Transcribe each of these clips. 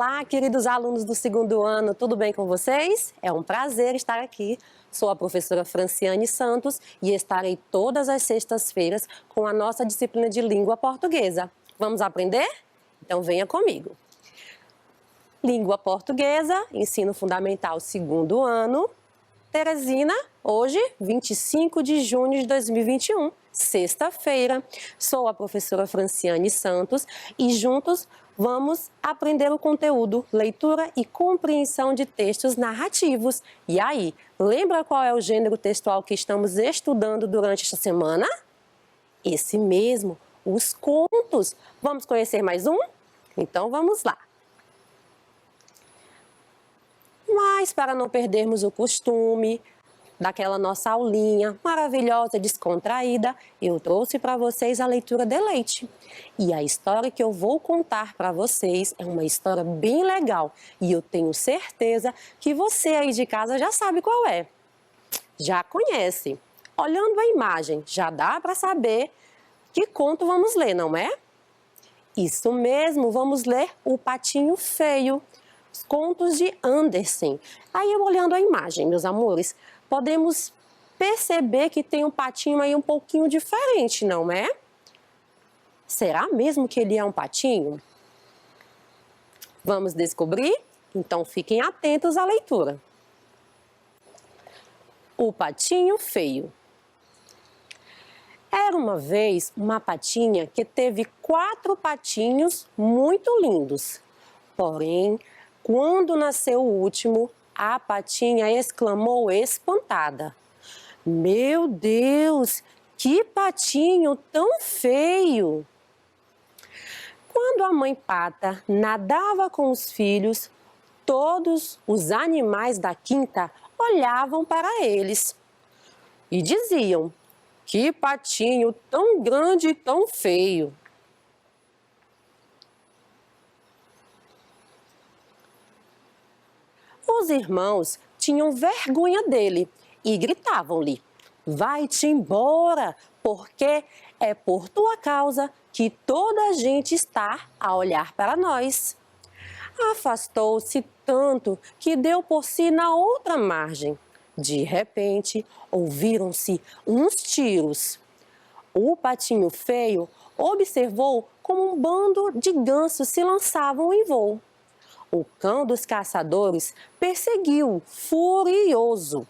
Olá, queridos alunos do segundo ano, tudo bem com vocês? É um prazer estar aqui. Sou a professora Franciane Santos e estarei todas as sextas-feiras com a nossa disciplina de língua portuguesa. Vamos aprender? Então venha comigo. Língua portuguesa, ensino fundamental segundo ano. Teresina, hoje, 25 de junho de 2021, sexta-feira. Sou a professora Franciane Santos e juntos vamos aprender o conteúdo, leitura e compreensão de textos narrativos. E aí, lembra qual é o gênero textual que estamos estudando durante esta semana? Esse mesmo, os contos. Vamos conhecer mais um? Então vamos lá. Mas para não perdermos o costume daquela nossa aulinha maravilhosa, descontraída, eu trouxe para vocês a leitura de leite. E a história que eu vou contar para vocês é uma história bem legal e eu tenho certeza que você aí de casa já sabe qual é. Já conhece. Olhando a imagem, já dá para saber que conto vamos ler, não é? Isso mesmo, vamos ler O Patinho Feio. Os contos de Andersen. Aí, olhando a imagem, meus amores, podemos perceber que tem um patinho aí um pouquinho diferente, não é? Será mesmo que ele é um patinho? Vamos descobrir? Então, fiquem atentos à leitura. O Patinho Feio. Era uma vez uma patinha que teve 4 patinhos muito lindos. Porém, quando nasceu o último, a patinha exclamou espantada: "Meu Deus, que patinho tão feio!" Quando a mãe pata nadava com os filhos, todos os animais da quinta olhavam para eles e diziam: "Que patinho tão grande e tão feio!" Os irmãos tinham vergonha dele e gritavam-lhe: "Vai-te embora, porque é por tua causa que toda a gente está a olhar para nós." Afastou-se tanto que deu por si na outra margem. De repente, ouviram-se uns tiros. O Patinho Feio observou como um bando de gansos se lançavam em voo. O cão dos caçadores perseguiu, furioso.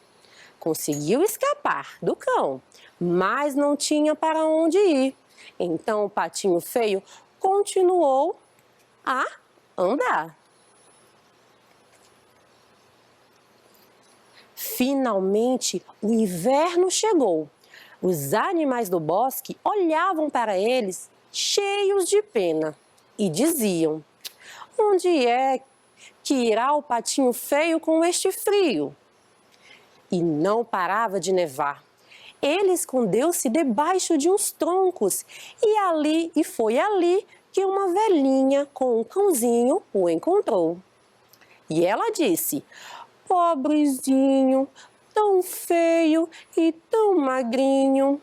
Conseguiu escapar do cão, mas não tinha para onde ir. Então o Patinho Feio continuou a andar. Finalmente, o inverno chegou. Os animais do bosque olhavam para eles cheios de pena e diziam: "Onde é que irá o Patinho Feio com este frio?" E não parava de nevar. Ele escondeu-se debaixo de uns troncos e foi ali que uma velhinha com um cãozinho o encontrou. E ela disse: "Pobrezinho, tão feio e tão magrinho."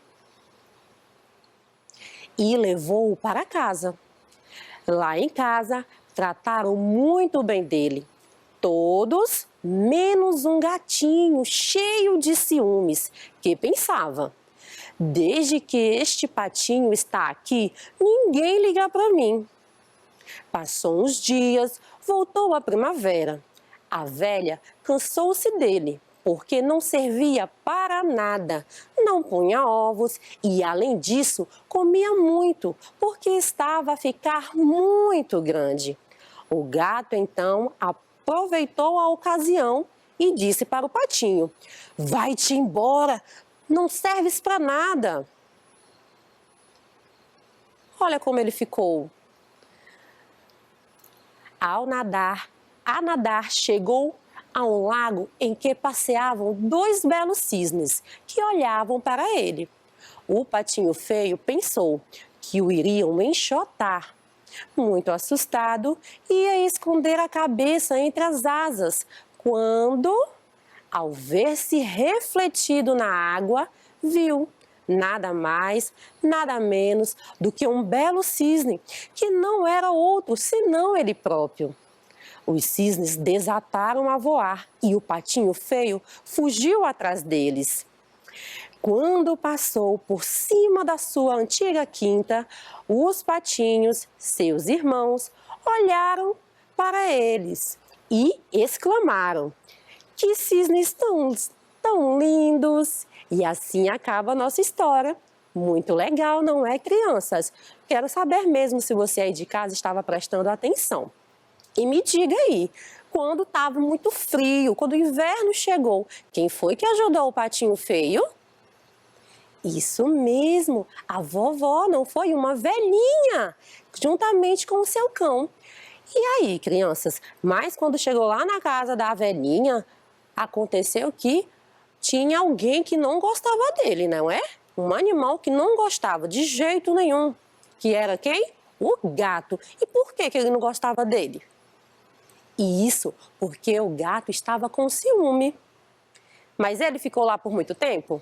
E levou-o para casa. Lá em casa, trataram muito bem dele. Todos, menos um gatinho cheio de ciúmes, que pensava: "Desde que este patinho está aqui, ninguém liga para mim." Passou uns dias, voltou a primavera. A velha cansou-se dele, porque não servia para nada, não punha ovos e, além disso, comia muito, porque estava a ficar muito grande. O gato, então, aproveitou a ocasião e disse para o patinho: "Vai-te embora, não serves para nada." Olha como ele ficou. A nadar, chegou a um lago em que passeavam 2 belos cisnes que olhavam para ele. O Patinho Feio pensou que o iriam enxotar. Muito assustado, ia esconder a cabeça entre as asas, quando, ao ver-se refletido na água, viu nada mais, nada menos do que um belo cisne, que não era outro senão ele próprio. Os cisnes desataram a voar e o patinho feio fugiu atrás deles. Quando passou por cima da sua antiga quinta, os patinhos, seus irmãos, olharam para eles e exclamaram: "Que cisnes tão lindos!" E assim acaba a nossa história. Muito legal, não é, crianças? Quero saber mesmo se você aí de casa estava prestando atenção. E me diga aí, quando estava muito frio, quando o inverno chegou, quem foi que ajudou o patinho feio? Isso mesmo, a vovó, não foi? Uma velhinha, juntamente com o seu cão. E aí, crianças, mas quando chegou lá na casa da velhinha, aconteceu que tinha alguém que não gostava dele, não é? Um animal que não gostava de jeito nenhum. Que era quem? O gato. E por que ele não gostava dele? E isso porque o gato estava com ciúme. Mas ele ficou lá por muito tempo?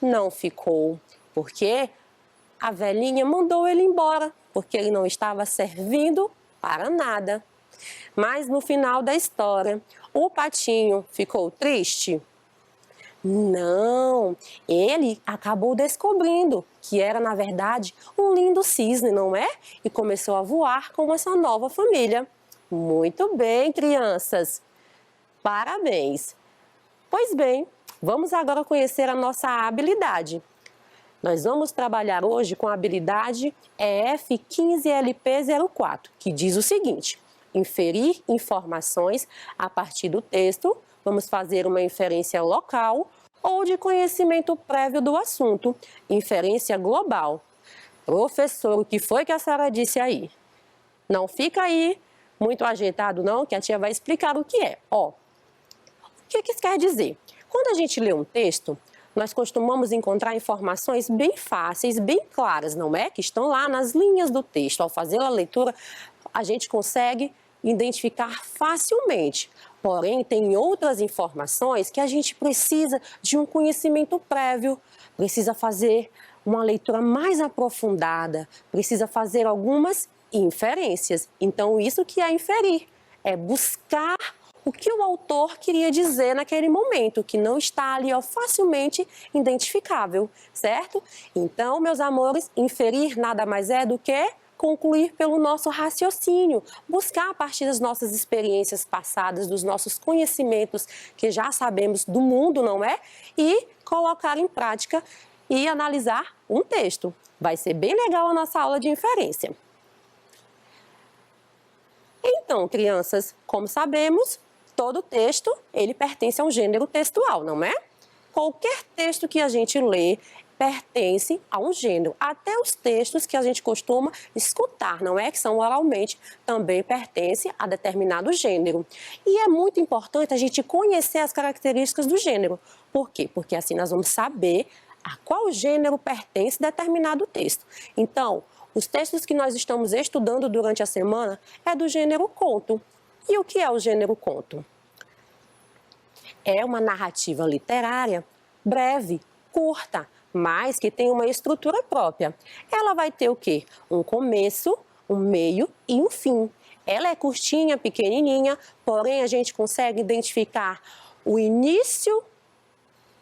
Não ficou, porque a velhinha mandou ele embora, porque ele não estava servindo para nada. Mas no final da história, o patinho ficou triste? Não, ele acabou descobrindo que era, na verdade, um lindo cisne, não é? E começou a voar com essa nova família. Muito bem, crianças! Parabéns! Pois bem, vamos agora conhecer a nossa habilidade. Nós vamos trabalhar hoje com a habilidade EF15LP04, que diz o seguinte: inferir informações a partir do texto, vamos fazer uma inferência local ou de conhecimento prévio do assunto, inferência global. Professor, o que foi que a senhora disse aí? Não fica aí muito ajeitado não, que a tia vai explicar o que é. Ó, o que isso quer dizer? Quando a gente lê um texto, nós costumamos encontrar informações bem fáceis, bem claras, não é? Que estão lá nas linhas do texto. Ao fazer a leitura, a gente consegue identificar facilmente. Porém, tem outras informações que a gente precisa de um conhecimento prévio, precisa fazer uma leitura mais aprofundada, precisa fazer algumas inferências. Então, isso que é inferir, é buscar o que o autor queria dizer naquele momento, que não está ali facilmente identificável, certo? Então, meus amores, inferir nada mais é do que concluir pelo nosso raciocínio, buscar a partir das nossas experiências passadas, dos nossos conhecimentos que já sabemos do mundo, não é? E colocar em prática e analisar um texto. Vai ser bem legal a nossa aula de inferência. Então, crianças, como sabemos, todo texto, ele pertence a um gênero textual, não é? Qualquer texto que a gente lê pertence a um gênero. Até os textos que a gente costuma escutar, não é? Que são oralmente, também pertencem a determinado gênero. E é muito importante a gente conhecer as características do gênero. Por quê? Porque assim nós vamos saber a qual gênero pertence determinado texto. Então, os textos que nós estamos estudando durante a semana é do gênero conto. E o que é o gênero conto? É uma narrativa literária breve, curta, mas que tem uma estrutura própria. Ela vai ter o quê? Um começo, um meio e um fim. Ela é curtinha, pequenininha, porém a gente consegue identificar o início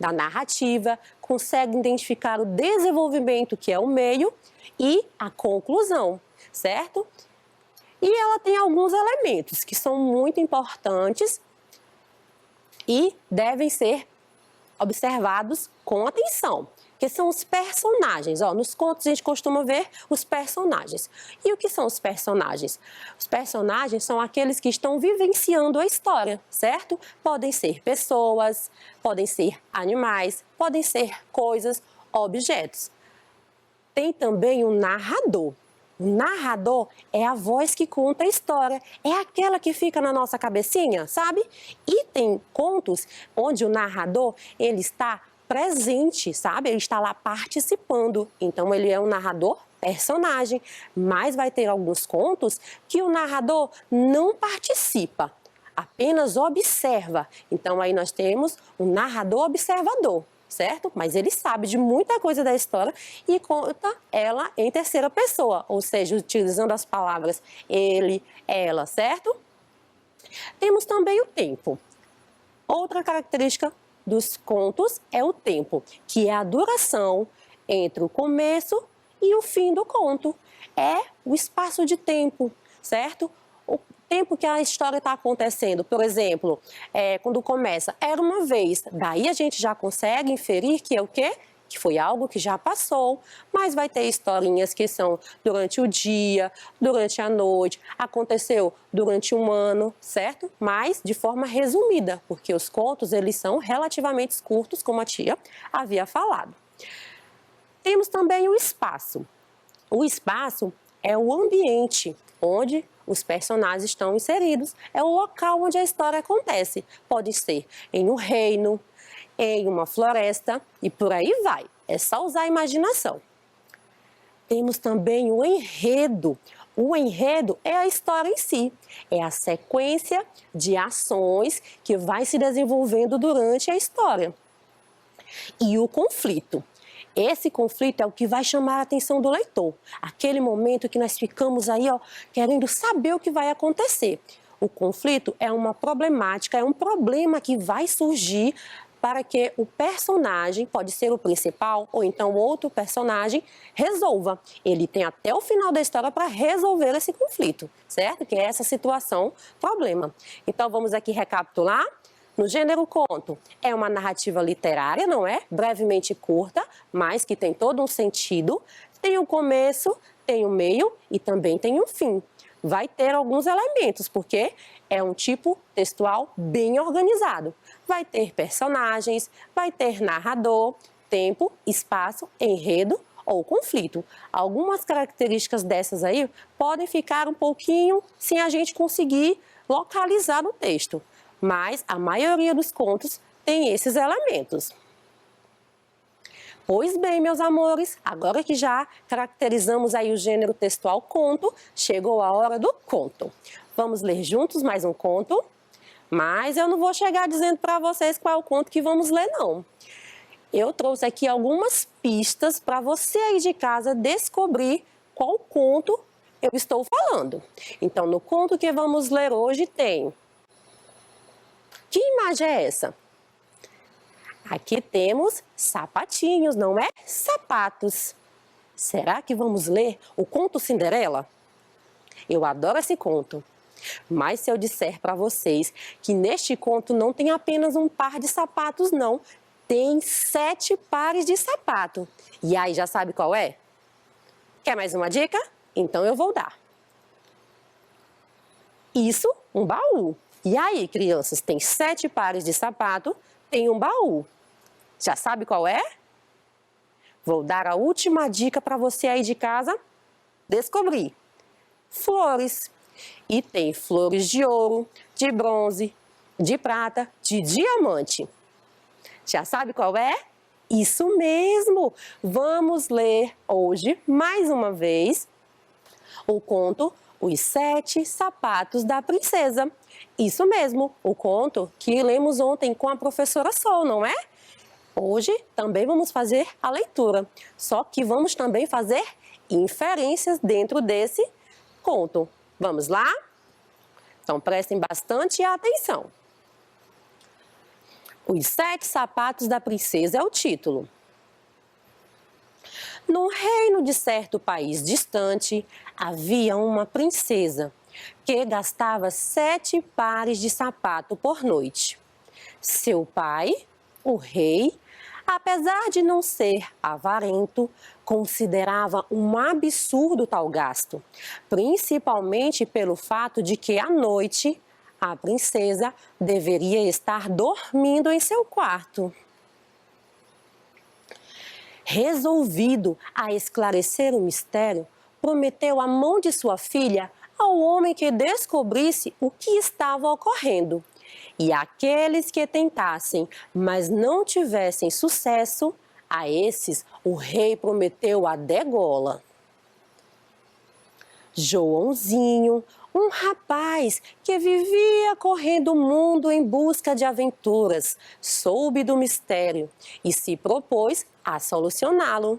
da narrativa, consegue identificar o desenvolvimento, que é o meio, e a conclusão, certo? E ela tem alguns elementos que são muito importantes e devem ser observados com atenção, que são os personagens. Ó, nos contos a gente costuma ver os personagens. E o que são os personagens? Os personagens são aqueles que estão vivenciando a história, certo? Podem ser pessoas, podem ser animais, podem ser coisas, objetos. Tem também o narrador. O narrador é a voz que conta a história, é aquela que fica na nossa cabecinha, sabe? E tem contos onde o narrador, ele está presente, sabe? Ele está lá participando. Então, ele é um narrador personagem, mas vai ter alguns contos que o narrador não participa, apenas observa. Então, aí nós temos o narrador observador, certo? Mas ele sabe de muita coisa da história e conta ela em terceira pessoa, ou seja, utilizando as palavras ele, ela, certo? Temos também o tempo. Outra característica dos contos é o tempo, que é a duração entre o começo e o fim do conto. É o espaço de tempo, certo? O tempo que a história está acontecendo. Por exemplo, quando começa, era uma vez. Daí a gente já consegue inferir que é o quê? Que foi algo que já passou, mas vai ter historinhas que são durante o dia, durante a noite, aconteceu durante um ano, certo? Mas de forma resumida, porque os contos eles são relativamente curtos, como a tia havia falado. Temos também o espaço. O espaço é o ambiente onde os personagens estão inseridos, é o local onde a história acontece. Pode ser em um reino, em uma floresta e por aí vai. É só usar a imaginação. Temos também o enredo. O enredo é a história em si, é a sequência de ações que vai se desenvolvendo durante a história. E o conflito. Esse conflito é o que vai chamar a atenção do leitor. Aquele momento que nós ficamos aí, querendo saber o que vai acontecer. O conflito é uma problemática, é um problema que vai surgir para que o personagem, pode ser o principal ou então outro personagem, resolva. Ele tem até o final da história para resolver esse conflito, certo? Que é essa situação, problema. Então vamos aqui recapitular. No gênero conto, é uma narrativa literária, não é? Brevemente curta, mas que tem todo um sentido. Tem um começo, tem um meio e também tem um fim. Vai ter alguns elementos, porque é um tipo textual bem organizado. Vai ter personagens, vai ter narrador, tempo, espaço, enredo ou conflito. Algumas características dessas aí podem ficar um pouquinho sem a gente conseguir localizar no texto. Mas a maioria dos contos tem esses elementos. Pois bem, meus amores, agora que já caracterizamos aí o gênero textual conto, chegou a hora do conto. Vamos ler juntos mais um conto? Mas eu não vou chegar dizendo para vocês qual é o conto que vamos ler, não. Eu trouxe aqui algumas pistas para você aí de casa descobrir qual conto eu estou falando. Então, no conto que vamos ler hoje tem... Que imagem é essa? Aqui temos sapatinhos, não é? Sapatos. Será que vamos ler o conto Cinderela? Eu adoro esse conto. Mas se eu disser para vocês que neste conto não tem apenas um par de sapatos, não. Tem 7 pares de sapato. E aí, já sabe qual é? Quer mais uma dica? Então eu vou dar. Isso, um baú. E aí, crianças, tem 7 pares de sapato, tem um baú. Já sabe qual é? Vou dar a última dica para você aí de casa descobrir. Flores. E tem flores de ouro, de bronze, de prata, de diamante. Já sabe qual é? Isso mesmo! Vamos ler hoje, mais uma vez, o conto Os 7 Sapatos da Princesa. Isso mesmo, o conto que lemos ontem com a professora Sol, não é? Hoje também vamos fazer a leitura, só que vamos também fazer inferências dentro desse conto. Vamos lá? Então prestem bastante atenção. Os 7 Sapatos da Princesa é o título. Num reino de certo país distante, havia uma princesa que gastava 7 pares de sapato por noite. Seu pai, o rei, apesar de não ser avarento, considerava um absurdo tal gasto, principalmente pelo fato de que à noite a princesa deveria estar dormindo em seu quarto. Resolvido a esclarecer o mistério, prometeu a mão de sua filha ao homem que descobrisse o que estava ocorrendo. E aqueles que tentassem, mas não tivessem sucesso, a esses o rei prometeu a degola. Joãozinho, um rapaz que vivia correndo o mundo em busca de aventuras, soube do mistério e se propôs a solucioná-lo.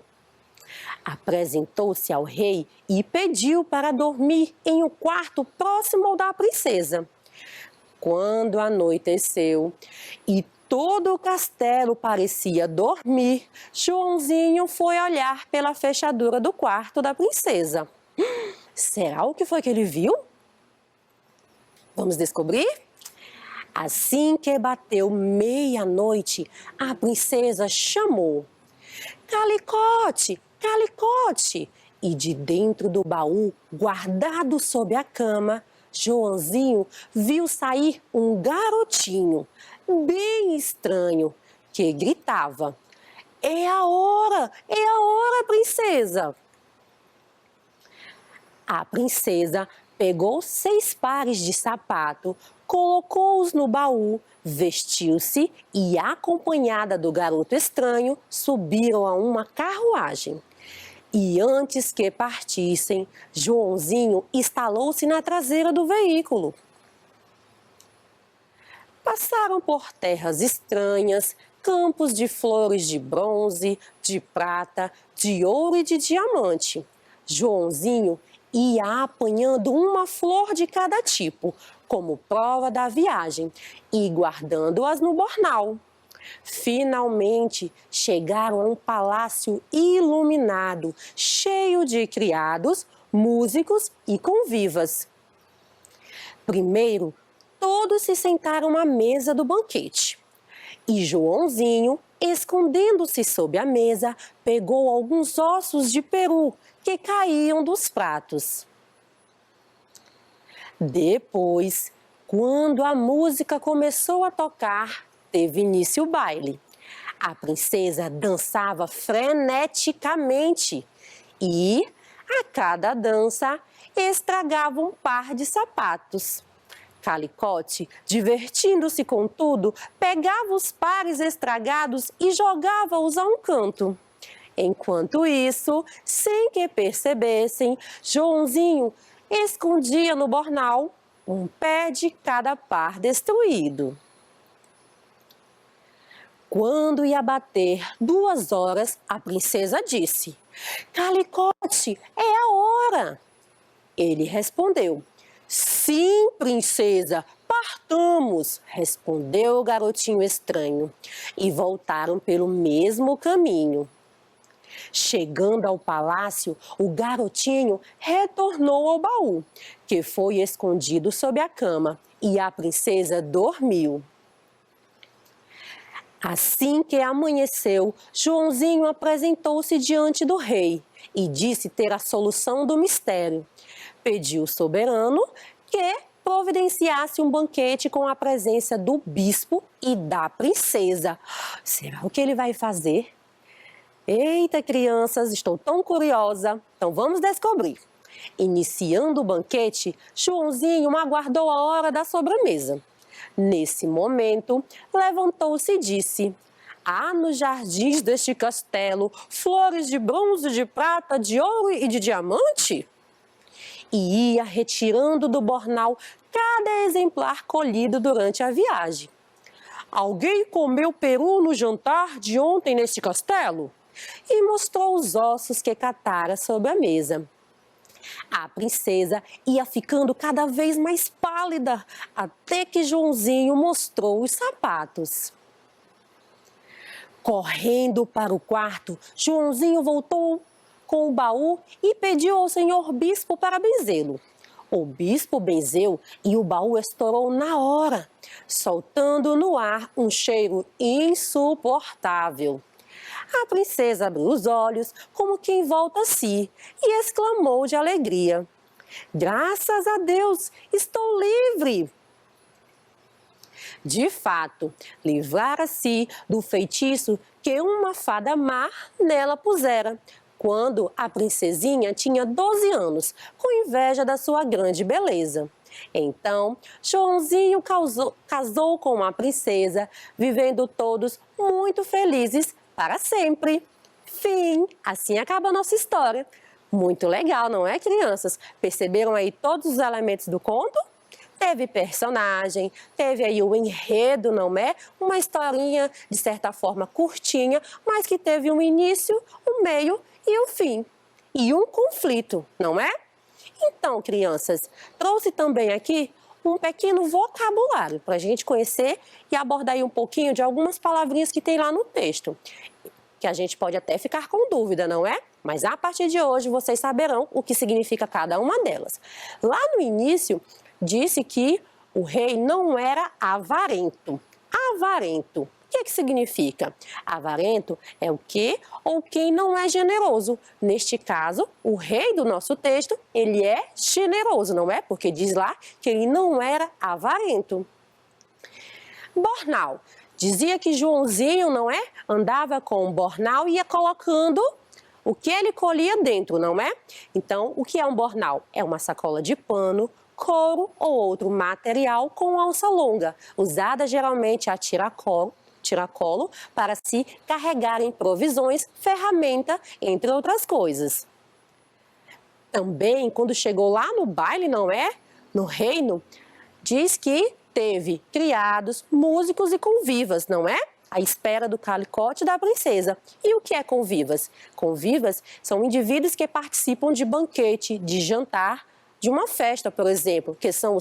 Apresentou-se ao rei e pediu para dormir em um quarto próximo ao da princesa. Quando anoiteceu e todo o castelo parecia dormir, Joãozinho foi olhar pela fechadura do quarto da princesa. Será o que foi que ele viu? Vamos descobrir? Assim que bateu meia-noite, a princesa chamou: Calicote, Calicote! E de dentro do baú, guardado sob a cama, Joãozinho viu sair um garotinho, bem estranho, que gritava: é a hora, princesa! A princesa pegou 6 pares de sapato, colocou-os no baú, vestiu-se e, acompanhada do garoto estranho, subiram a uma carruagem. E antes que partissem, Joãozinho instalou-se na traseira do veículo. Passaram por terras estranhas, campos de flores de bronze, de prata, de ouro e de diamante. Joãozinho ia apanhando uma flor de cada tipo, como prova da viagem, e guardando-as no bornal. Finalmente chegaram a um palácio iluminado, cheio de criados, músicos e convivas. Primeiro, todos se sentaram à mesa do banquete. E Joãozinho, escondendo-se sob a mesa, pegou alguns ossos de peru que caíam dos pratos. Depois, quando a música começou a tocar, teve início o baile. A princesa dançava freneticamente e, a cada dança, estragava um par de sapatos. Calicote, divertindo-se com tudo, pegava os pares estragados e jogava-os a um canto. Enquanto isso, sem que percebessem, Joãozinho escondia no bornal um pé de cada par destruído. Quando ia bater 2 horas, a princesa disse: Calicote, é a hora! Ele respondeu: Sim, princesa, partamos, respondeu o garotinho estranho, e voltaram pelo mesmo caminho. Chegando ao palácio, o garotinho retornou ao baú, que foi escondido sob a cama, e a princesa dormiu. Assim que amanheceu, Joãozinho apresentou-se diante do rei e disse ter a solução do mistério. Pediu ao soberano que providenciasse um banquete com a presença do bispo e da princesa. Será o que ele vai fazer? Eita, crianças, estou tão curiosa. Então vamos descobrir. Iniciando o banquete, Joãozinho aguardou a hora da sobremesa. Nesse momento, levantou-se e disse: há nos jardins deste castelo flores de bronze, de prata, de ouro e de diamante? E ia retirando do bornal cada exemplar colhido durante a viagem. Alguém comeu peru no jantar de ontem neste castelo? E mostrou os ossos que catara sobre a mesa. A princesa ia ficando cada vez mais pálida, até que Joãozinho mostrou os sapatos. Correndo para o quarto, Joãozinho voltou com o baú e pediu ao senhor bispo para benzê-lo. O bispo benzeu e o baú estourou na hora, soltando no ar um cheiro insuportável. A princesa abriu os olhos, como quem volta a si, e exclamou de alegria: graças a Deus, estou livre! De fato, livrara-se do feitiço que uma fada má nela pusera, quando a princesinha tinha 12 anos, com inveja da sua grande beleza. Então, Joãozinho casou com a princesa, vivendo todos muito felizes para sempre. Fim. Assim acaba a nossa história. Muito legal, não é, crianças? Perceberam aí todos os elementos do conto? Teve personagem, teve aí o enredo, não é? Uma historinha, de certa forma, curtinha, mas que teve um início, um meio e um fim. E um conflito, não é? Então, crianças, trouxe também aqui um pequeno vocabulário para a gente conhecer e abordar aí um pouquinho de algumas palavrinhas que tem lá no texto, que a gente pode até ficar com dúvida, não é? Mas a partir de hoje vocês saberão o que significa cada uma delas. Lá no início, disse que o rei não era avarento. Avarento, o que significa? Avarento é o que ou quem não é generoso. Neste caso, o rei do nosso texto, ele é generoso, não é? Porque diz lá que ele não era avarento. Bornal. Dizia que Joãozinho, não é? Andava com um bornal e ia colocando o que ele colhia dentro, não é? Então, o que é um bornal? É uma sacola de pano, couro ou outro material com alça longa, usada geralmente a tiracolo para se carregarem provisões, ferramenta, entre outras coisas. Também, quando chegou lá no baile, não é? No reino, diz que teve criados, músicos e convivas, não é? À espera do calicote da princesa. E o que é convivas? Convivas são indivíduos que participam de banquete, de jantar, de uma festa, por exemplo, que são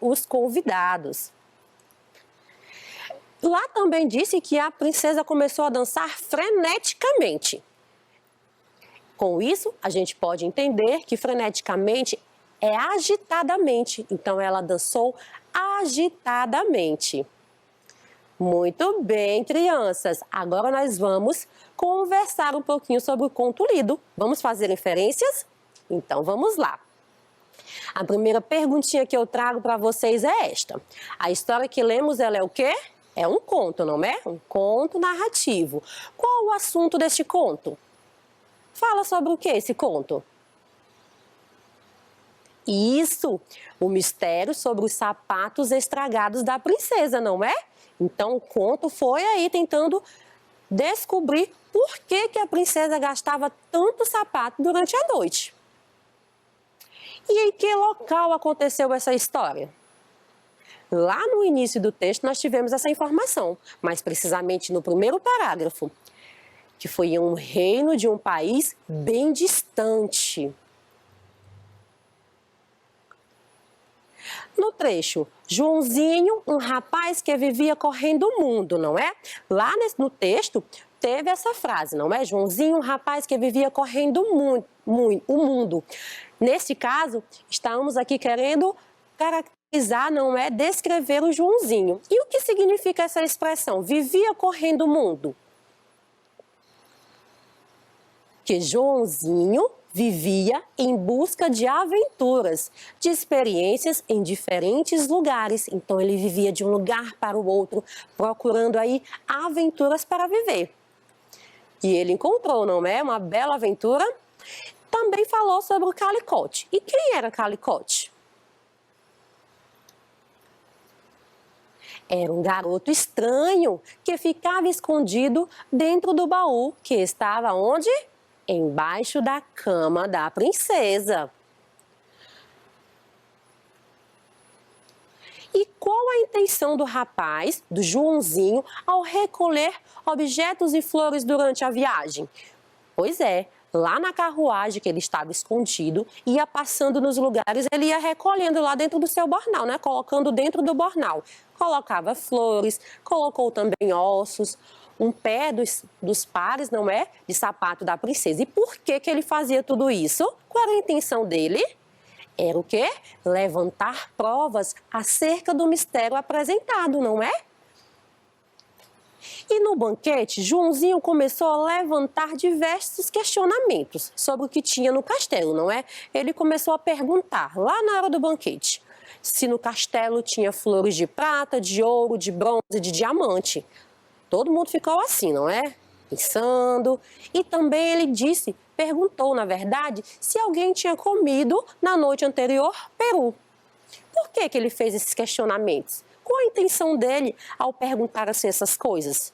os convidados. Lá também disse que a princesa começou a dançar freneticamente. Com isso, a gente pode entender que freneticamente é agitadamente. Então, ela dançou agitadamente. Muito bem, crianças. Agora nós vamos conversar um pouquinho sobre o conto lido. Vamos fazer inferências? Então, vamos lá. A primeira perguntinha que eu trago para vocês é esta. A história que lemos, ela é o quê? É um conto, não é? Um conto narrativo. Qual o assunto deste conto? Fala sobre o que esse conto? Isso, o mistério sobre os sapatos estragados da princesa, não é? Então o conto foi aí tentando descobrir por que a princesa gastava tanto sapato durante a noite. E em que local aconteceu essa história? Lá no início do texto nós tivemos essa informação, mais precisamente no primeiro parágrafo, que foi em um reino de um país bem distante. No trecho, Joãozinho, um rapaz que vivia correndo o mundo, não é? Lá no texto teve essa frase, não é? Joãozinho, um rapaz que vivia correndo o mundo. Nesse caso, estamos aqui querendo caracterizar, não é? Descrever o Joãozinho. E o que significa essa expressão? Vivia correndo o mundo. Que Joãozinho vivia em busca de aventuras, de experiências em diferentes lugares. Então ele vivia de um lugar para o outro, procurando aí aventuras para viver. E ele encontrou, não é? Uma bela aventura. Também falou sobre o Calicote. E quem era Calicote? Era um garoto estranho que ficava escondido dentro do baú que estava onde? Embaixo da cama da princesa. E qual a intenção do rapaz, do Joãozinho, ao recolher objetos e flores durante a viagem? Pois é, lá na carruagem que ele estava escondido, ia passando nos lugares, ele ia recolhendo lá dentro do seu bornal, né? Colocando dentro do bornal. Colocava flores, colocou também ossos, um pé dos pares, não é? De sapato da princesa. E por que ele fazia tudo isso? Qual era a intenção dele? Era o quê? Levantar provas acerca do mistério apresentado, não é? E no banquete, Joãozinho começou a levantar diversos questionamentos sobre o que tinha no castelo, não é? Ele começou a perguntar, lá na hora do banquete, se no castelo tinha flores de prata, de ouro, de bronze, de diamante. Todo mundo ficou assim, não é? Pensando. E também ele perguntou, na verdade, se alguém tinha comido na noite anterior peru. Por que ele fez esses questionamentos? Qual a intenção dele ao perguntar assim essas coisas?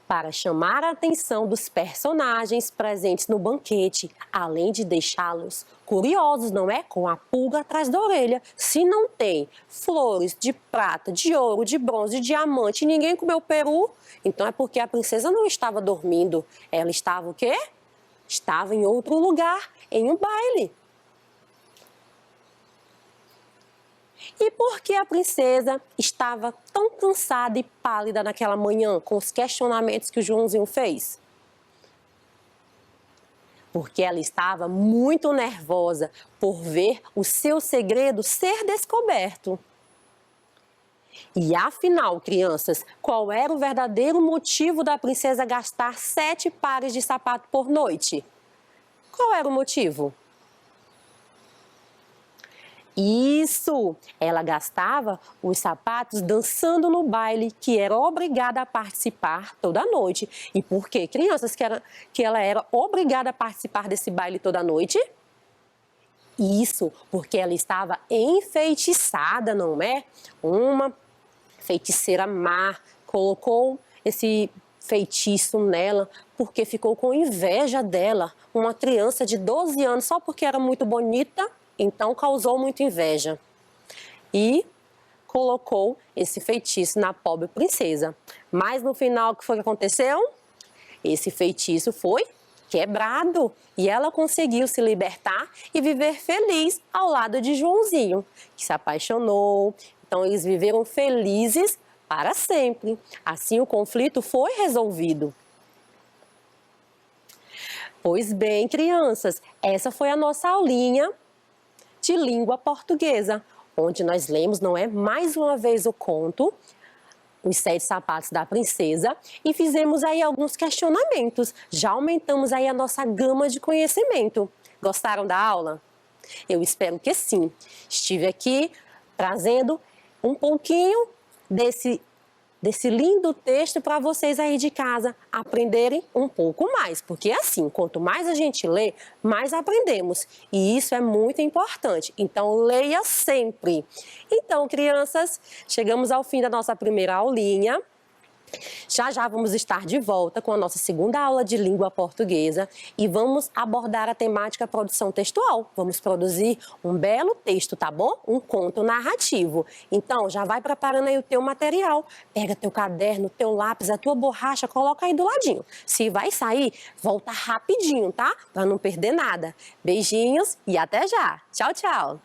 Para chamar a atenção dos personagens presentes no banquete, além de deixá-los curiosos, não é? Com a pulga atrás da orelha. Se não tem flores de prata, de ouro, de bronze, de diamante, ninguém comeu peru, então é porque a princesa não estava dormindo. Ela estava o quê? Estava em outro lugar, em um baile. E por que a princesa estava tão cansada e pálida naquela manhã com os questionamentos que o Joãozinho fez? Porque ela estava muito nervosa por ver o seu segredo ser descoberto. E afinal, crianças, qual era o verdadeiro motivo da princesa gastar 7 pares de sapato por noite? Qual era o motivo? Isso! Ela gastava os sapatos dançando no baile que era obrigada a participar toda noite. E por que, crianças, que ela era obrigada a participar desse baile toda noite? Isso, porque ela estava enfeitiçada, não é? Uma feiticeira má colocou esse feitiço nela porque ficou com inveja dela. Uma criança de 12 anos, só porque era muito bonita, então causou muita inveja. E colocou esse feitiço na pobre princesa. Mas no final, o que foi que aconteceu? Esse feitiço foi quebrado e ela conseguiu se libertar e viver feliz ao lado de Joãozinho, que se apaixonou. Então eles viveram felizes para sempre. Assim o conflito foi resolvido. Pois bem, crianças, essa foi a nossa aulinha de língua portuguesa, onde nós lemos, não é, mais uma vez o conto Os 7 Sapatos da Princesa e fizemos aí alguns questionamentos. Já aumentamos aí a nossa gama de conhecimento. Gostaram da aula? Eu espero que sim. Estive aqui trazendo um pouquinho desse lindo texto para vocês aí de casa aprenderem um pouco mais, porque assim, quanto mais a gente lê, mais aprendemos, e isso é muito importante. Então, leia sempre. Então, crianças, chegamos ao fim da nossa primeira aulinha. Já já vamos estar de volta com a nossa segunda aula de língua portuguesa e vamos abordar a temática produção textual. Vamos produzir um belo texto, tá bom? Um conto narrativo. Então, já vai preparando aí o teu material. Pega teu caderno, teu lápis, a tua borracha, coloca aí do ladinho. Se vai sair, volta rapidinho, tá? Para não perder nada. Beijinhos e até já. Tchau, tchau.